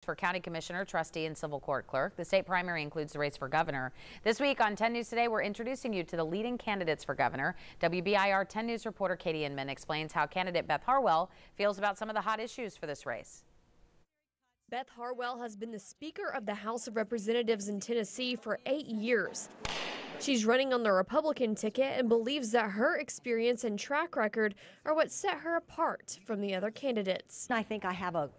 For county commissioner, trustee, and civil court clerk. The state primary includes the race for governor. This week on 10 News Today, we're introducing you to the leading candidates for governor. WBIR 10 News reporter Katie Inman explains how candidate Beth Harwell feels about some of the hot issues for this race. Beth Harwell has been the Speaker of the House of Representatives in Tennessee for 8 years. She's running on the Republican ticket and believes that her experience and track record are what set her apart from the other candidates. I think I have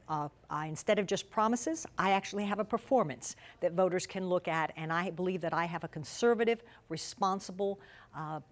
instead of just promises, I actually have a performance that voters can look at, and I believe that I have a conservative, responsible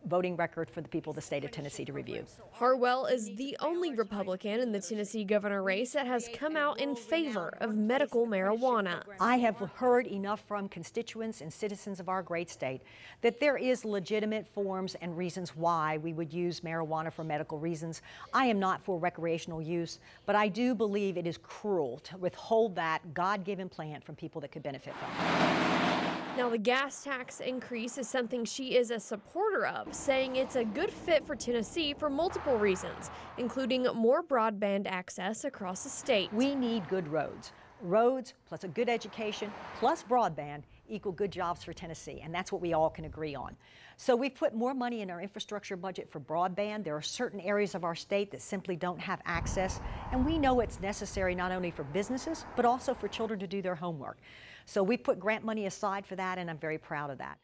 voting record for the people of the state of Tennessee to review. Harwell is the only Republican in the Tennessee governor race that has come out in favor of medical marijuana. I have heard enough from constituents and citizens of our great state that there is legitimate forms and reasons why we would use marijuana for medical reasons. I am not for recreational use, but I do believe it is cruel to withhold that God-given plant from people that could benefit from it. Now, the gas tax increase is something she is a supporter of, saying it's a good fit for Tennessee for multiple reasons, including more broadband access across the state. We need good roads. Roads plus a good education plus broadband equal good jobs for Tennessee, and that's what we all can agree on. So we've put more money in our infrastructure budget for broadband. There are certain areas of our state that simply don't have access, and we know it's necessary not only for businesses, but also for children to do their homework. So we put grant money aside for that, and I'm very proud of that.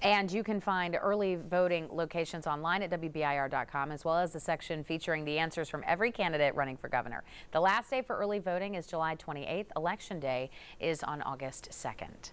And you can find early voting locations online at WBIR.com, as well as the section featuring the answers from every candidate running for governor. The last day for early voting is July 28th. Election Day is on August 2nd.